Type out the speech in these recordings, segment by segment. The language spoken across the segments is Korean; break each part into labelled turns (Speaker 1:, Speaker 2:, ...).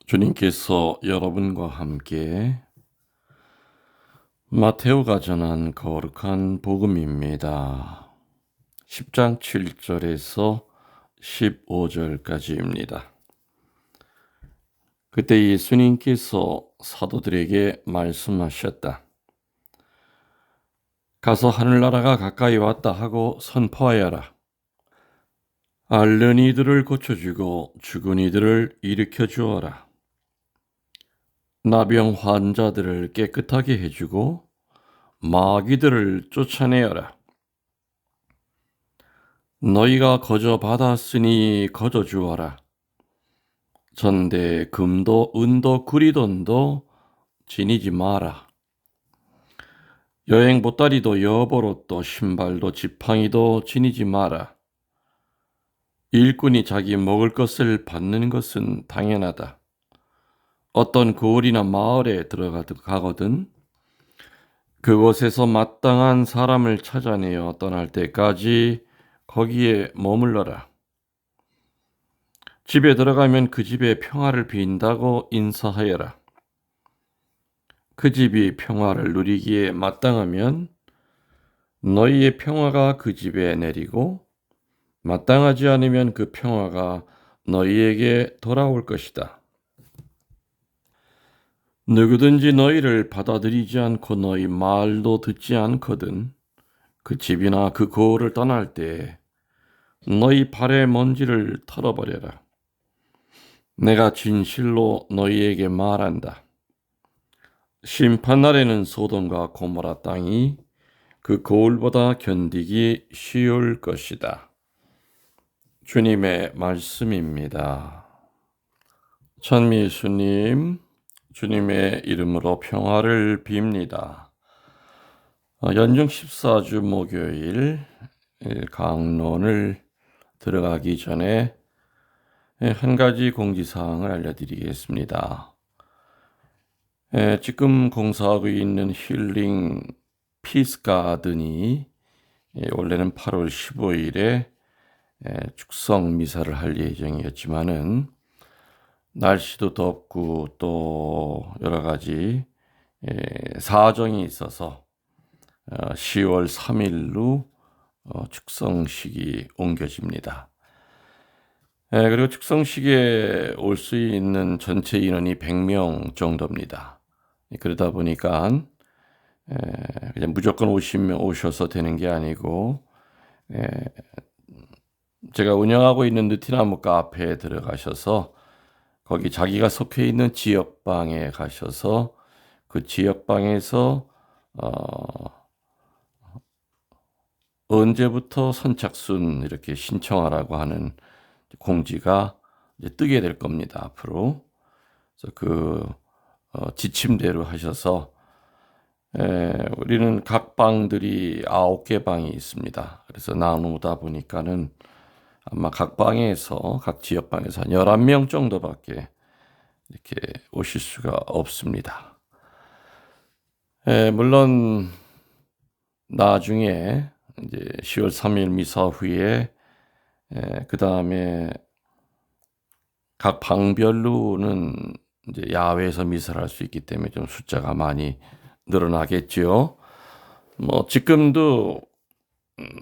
Speaker 1: 주님께서 여러분과 함께 마테오가 전한 거룩한 복음입니다. 10장 7절에서 15절까지입니다. 그때 예수님께서 사도들에게 말씀하셨다. 가서 하늘나라가 가까이 왔다 하고 선포하여라. 앓는 이들을 고쳐주고 죽은 이들을 일으켜 주어라. 나병 환자들을 깨끗하게 해주고 마귀들을 쫓아내어라. 너희가 거저 받았으니 거저 주어라. 전대 금도 은도 구리돈도 지니지 마라. 여행 보따리도 여보옷도 신발도 지팡이도 지니지 마라. 일꾼이 자기 먹을 것을 받는 것은 당연하다. 어떤 고을이나 마을에 들어가거든 그곳에서 마땅한 사람을 찾아내어 떠날 때까지 거기에 머물러라. 집에 들어가면 그 집에 평화를 빈다고 인사하여라. 그 집이 평화를 누리기에 마땅하면 너희의 평화가 그 집에 내리고 마땅하지 않으면 그 평화가 너희에게 돌아올 것이다. 누구든지 너희를 받아들이지 않고 너희 말도 듣지 않거든 그 집이나 그 고을을 떠날 때 너희 발의 먼지를 털어버려라. 내가 진실로 너희에게 말한다. 심판날에는 소돔과 고모라 땅이 그 고을보다 견디기 쉬울 것이다. 주님의 말씀입니다. 찬미예수님, 주님의 이름으로 평화를 빕니다. 연중 14주 목요일 강론을 들어가기 전에 한 가지 공지사항을 알려드리겠습니다. 지금 공사하고 있는 힐링 피스 가든이 원래는 8월 15일에 축성 미사를 할 예정이었지만은 날씨도 덥고 또 여러 가지 사정이 있어서 10월 3일로 축성식이 옮겨집니다. 그리고 축성식에 올 수 있는 전체 인원이 100명 정도입니다. 그러다 보니까 그냥 무조건 오셔서 되는 게 아니고 제가 운영하고 있는 느티나무 카페에 들어가셔서 거기 자기가 속해 있는 지역방에 가셔서 그 지역방에서 언제부터 선착순 이렇게 신청하라고 하는 공지가 이제 뜨게 될 겁니다. 앞으로. 그래서 그 지침대로 하셔서 우리는 각 방들이 9개 방이 있습니다. 그래서 나누다 보니까는 아마 각 방에서 각 지역방에서 한 11명 정도밖에 이렇게 오실 수가 없습니다. 물론 나중에 이제 10월 3일 미사 후에 그 다음에 각 방별로는 이제 야외에서 미사를 할 수 있기 때문에 좀 숫자가 많이 늘어나겠죠. 뭐 지금도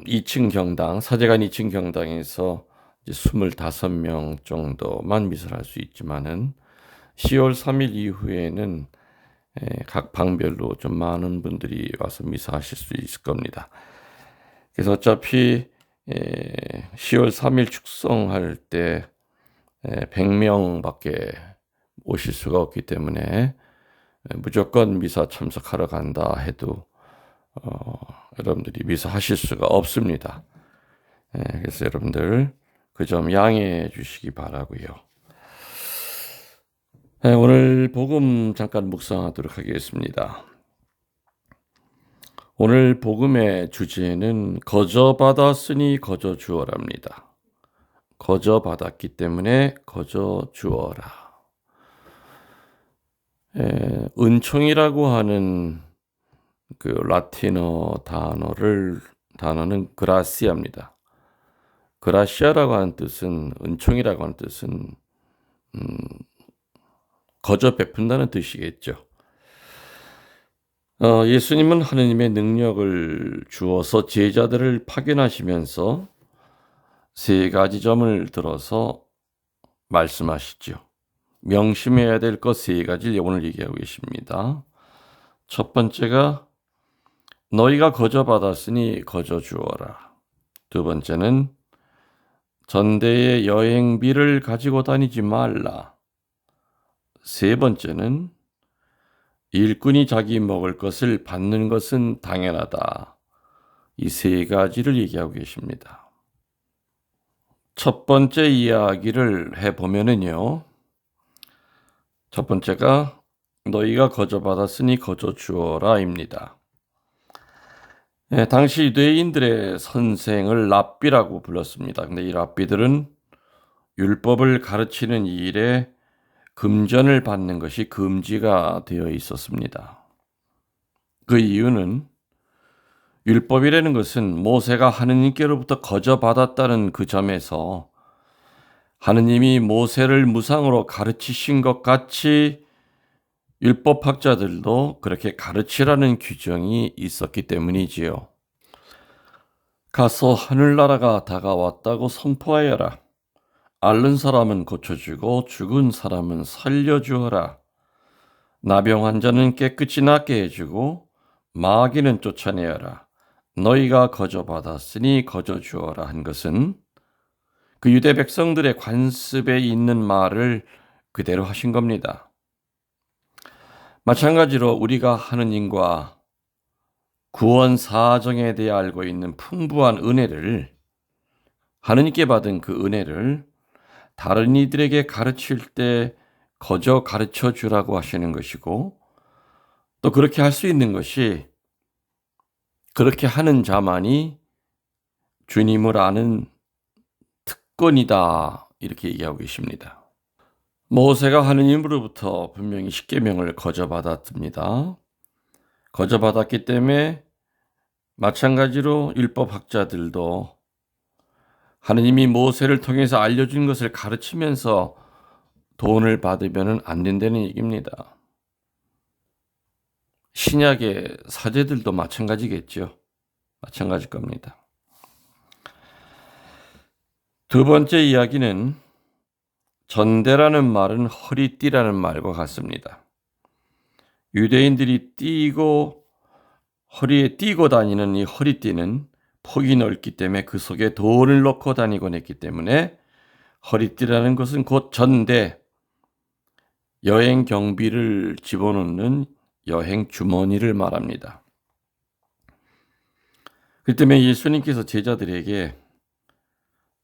Speaker 1: 2층 경당, 사제관 2층 경당에서 이제 25명 정도만 미사를 할 수 있지만은 10월 3일 이후에는 각 방별로 좀 많은 분들이 와서 미사하실 수 있을 겁니다. 그래서 어차피 10월 3일 축성할 때 100명밖에 오실 수가 없기 때문에 무조건 미사 참석하러 간다 해도 여러분들이 미사하실 수가 없습니다. 그래서 여러분들 그 점 양해해 주시기 바라고요. 오늘 복음 잠깐 묵상하도록 하겠습니다. 오늘 복음의 주제는 거저 받았으니 거저 주어랍니다. 거저 받았기 때문에 거저 주어라. 은총이라고 하는 그 라틴어 단어는 그라시아입니다. 그라시아라고 하는 뜻은 은총이라고 하는 뜻은 거저 베푼다는 뜻이겠죠. 예수님은 하느님의 능력을 주어서 제자들을 파견하시면서 세 가지 점을 들어서 말씀하시죠. 명심해야 될 것 세 가지를 오늘 얘기하고 계십니다. 첫 번째가 너희가 거저 받았으니 거저 주어라. 두 번째는 전대의 여행비를 가지고 다니지 말라. 세 번째는 일꾼이 자기 먹을 것을 받는 것은 당연하다. 이 세 가지를 얘기하고 계십니다. 첫 번째 이야기를 해보면은요. 첫 번째가 너희가 거저 받았으니 거저 주어라입니다. 당시 유대인들의 선생을 랍비라고 불렀습니다. 근데 이 랍비들은 율법을 가르치는 일에 금전을 받는 것이 금지가 되어 있었습니다. 그 이유는 율법이라는 것은 모세가 하느님께로부터 거저 받았다는 그 점에서 하느님이 모세를 무상으로 가르치신 것 같이 율법학자들도 그렇게 가르치라는 규정이 있었기 때문이지요. 가서 하늘나라가 다가왔다고 선포하여라. 앓는 사람은 고쳐주고 죽은 사람은 살려주어라. 나병 환자는 깨끗이 낫게 해주고 마귀는 쫓아내어라. 너희가 거저 받았으니 거저 주어라 한 것은 그 유대 백성들의 관습에 있는 말을 그대로 하신 겁니다. 마찬가지로 우리가 하느님과 구원 사정에 대해 알고 있는 풍부한 은혜를 하느님께 받은 그 은혜를 다른 이들에게 가르칠 때 거저 가르쳐 주라고 하시는 것이고 또 그렇게 할 수 있는 것이 그렇게 하는 자만이 주님을 아는 특권이다 이렇게 얘기하고 계십니다. 모세가 하느님으로부터 분명히 십계명을 거저받았습니다. 거저받았기 때문에 마찬가지로 율법학자들도 하느님이 모세를 통해서 알려준 것을 가르치면서 돈을 받으면 안 된다는 얘기입니다. 신약의 사제들도 마찬가지겠죠. 마찬가지일 겁니다. 두 번째 이야기는 전대라는 말은 허리띠라는 말과 같습니다. 유대인들이 허리에 띠고 다니는 이 허리띠는 폭이 넓기 때문에 그 속에 돈을 넣고 다니곤 했기 때문에 허리띠라는 것은 곧 전대, 여행 경비를 집어넣는 여행 주머니를 말합니다. 그 때문에 예수님께서 제자들에게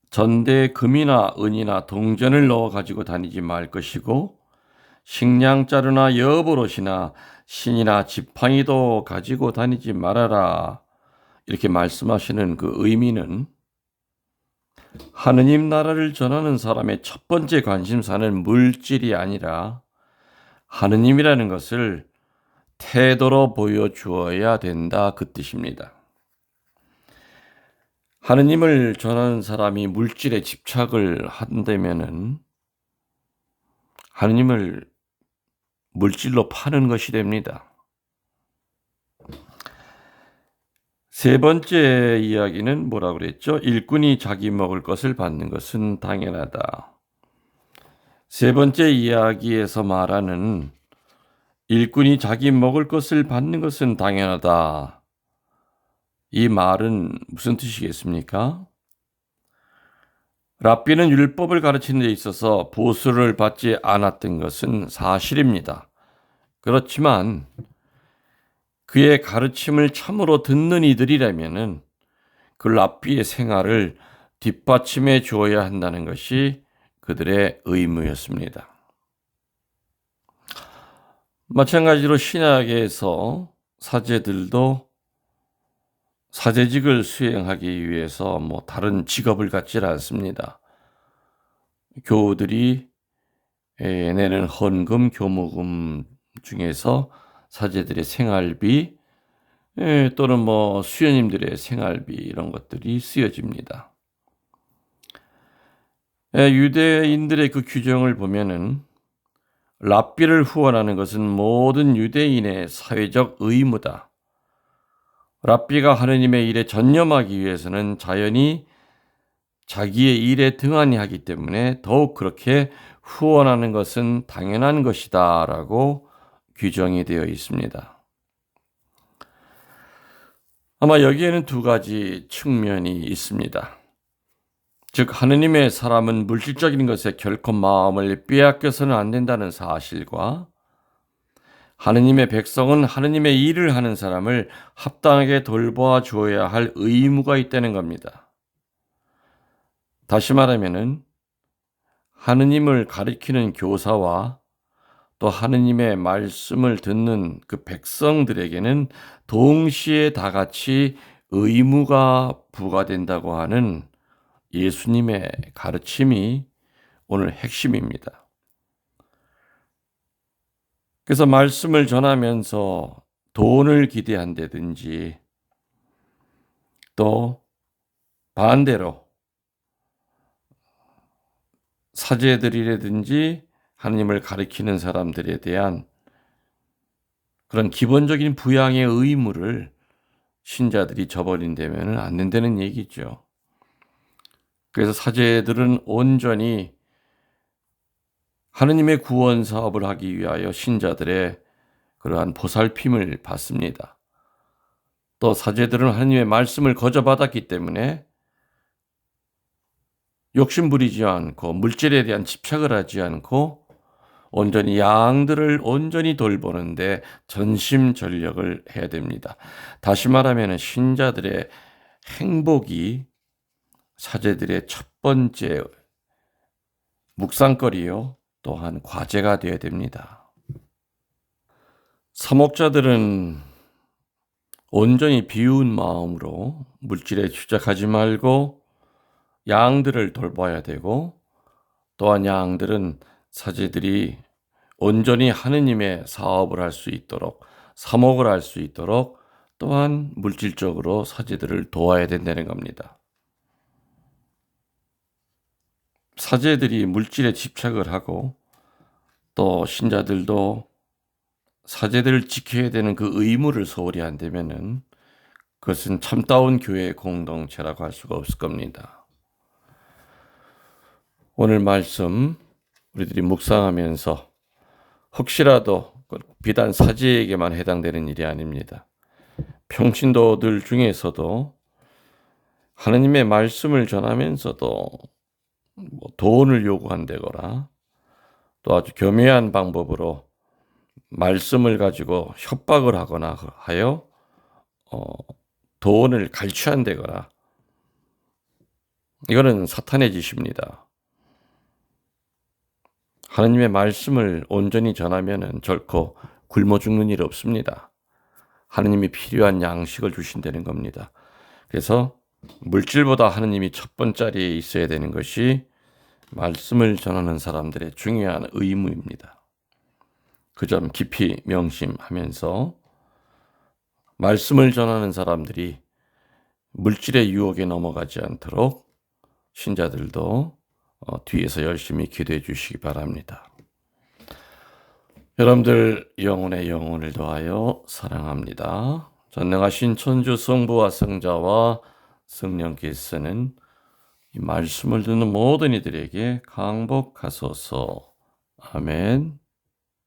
Speaker 1: 전대에 금이나 은이나 동전을 넣어 가지고 다니지 말 것이고 식량자루나 여보롯이나 신이나 지팡이도 가지고 다니지 말아라. 이렇게 말씀하시는 그 의미는 하느님 나라를 전하는 사람의 첫 번째 관심사는 물질이 아니라 하느님이라는 것을 태도로 보여주어야 된다 그 뜻입니다. 하느님을 전하는 사람이 물질에 집착을 한다면은 하느님을 물질로 파는 것이 됩니다. 세 번째 이야기는 뭐라고 그랬죠? 일꾼이 자기 먹을 것을 받는 것은 당연하다. 세 번째 이야기에서 말하는 일꾼이 자기 먹을 것을 받는 것은 당연하다. 이 말은 무슨 뜻이겠습니까? 랍비는 율법을 가르치는 데 있어서 보수를 받지 않았던 것은 사실입니다. 그렇지만 그의 가르침을 참으로 듣는 이들이라면은 그 랍비의 생활을 뒷받침해 주어야 한다는 것이 그들의 의무였습니다. 마찬가지로 신약에서 사제들도 사제직을 수행하기 위해서 다른 직업을 갖지 않습니다. 교우들이 내는 헌금, 교무금 중에서 사제들의 생활비 또는 수녀님들의 생활비 이런 것들이 쓰여집니다. 유대인들의 그 규정을 보면은 랍비를 후원하는 것은 모든 유대인의 사회적 의무다. 랍비가 하느님의 일에 전념하기 위해서는 자연히 자기의 일에 등한히 하기 때문에 더욱 그렇게 후원하는 것은 당연한 것이다 라고 규정이 되어 있습니다. 아마 여기에는 두 가지 측면이 있습니다. 즉 하느님의 사람은 물질적인 것에 결코 마음을 빼앗겨서는 안 된다는 사실과 하느님의 백성은 하느님의 일을 하는 사람을 합당하게 돌보아 주어야 할 의무가 있다는 겁니다. 다시 말하면은 하느님을 가리키는 교사와 또 하느님의 말씀을 듣는 그 백성들에게는 동시에 다 같이 의무가 부과된다고 하는 예수님의 가르침이 오늘 핵심입니다. 그래서 말씀을 전하면서 돈을 기대한다든지 또 반대로 사제들이라든지 하나님을 가리키는 사람들에 대한 그런 기본적인 부양의 의무를 신자들이 저버린다면 안 된다는 얘기죠. 그래서 사제들은 온전히 하느님의 구원 사업을 하기 위하여 신자들의 그러한 보살핌을 받습니다. 또 사제들은 하느님의 말씀을 거저받았기 때문에 욕심 부리지 않고 물질에 대한 집착을 하지 않고 온전히 양들을 온전히 돌보는데 전심전력을 해야 됩니다. 다시 말하면 신자들의 행복이 사제들의 첫 번째 묵상거리요 또한 과제가 되어야 됩니다. 사목자들은 온전히 비운 마음으로 물질에 집착하지 말고 양들을 돌봐야 되고 또한 양들은 사제들이 온전히 하느님의 사업을 할 수 있도록 사목을 할 수 있도록 또한 물질적으로 사제들을 도와야 된다는 겁니다. 사제들이 물질에 집착을 하고 또 신자들도 사제들을 지켜야 되는 그 의무를 소홀히 한다면은 그것은 참다운 교회 공동체라고 할 수가 없을 겁니다. 오늘 말씀 우리들이 묵상하면서 혹시라도 비단 사제에게만 해당되는 일이 아닙니다. 평신도들 중에서도 하느님의 말씀을 전하면서도 돈을 요구한다거나 또 아주 교묘한 방법으로 말씀을 가지고 협박을 하거나 하여 돈을 갈취한다거나 이거는 사탄의 짓입니다. 하느님의 말씀을 온전히 전하면 결코 굶어 죽는 일 없습니다. 하느님이 필요한 양식을 주신다는 겁니다. 그래서 물질보다 하느님이 첫 번자리에 있어야 되는 것이 말씀을 전하는 사람들의 중요한 의무입니다. 그 점 깊이 명심하면서 말씀을 전하는 사람들이 물질의 유혹에 넘어가지 않도록 신자들도 뒤에서 열심히 기도해 주시기 바랍니다. 여러분들 영혼의 영혼을 더하여 사랑합니다. 전능하신 천주 성부와 성자와 성령께서는 이 말씀을 듣는 모든 이들에게 강복하소서. 아멘.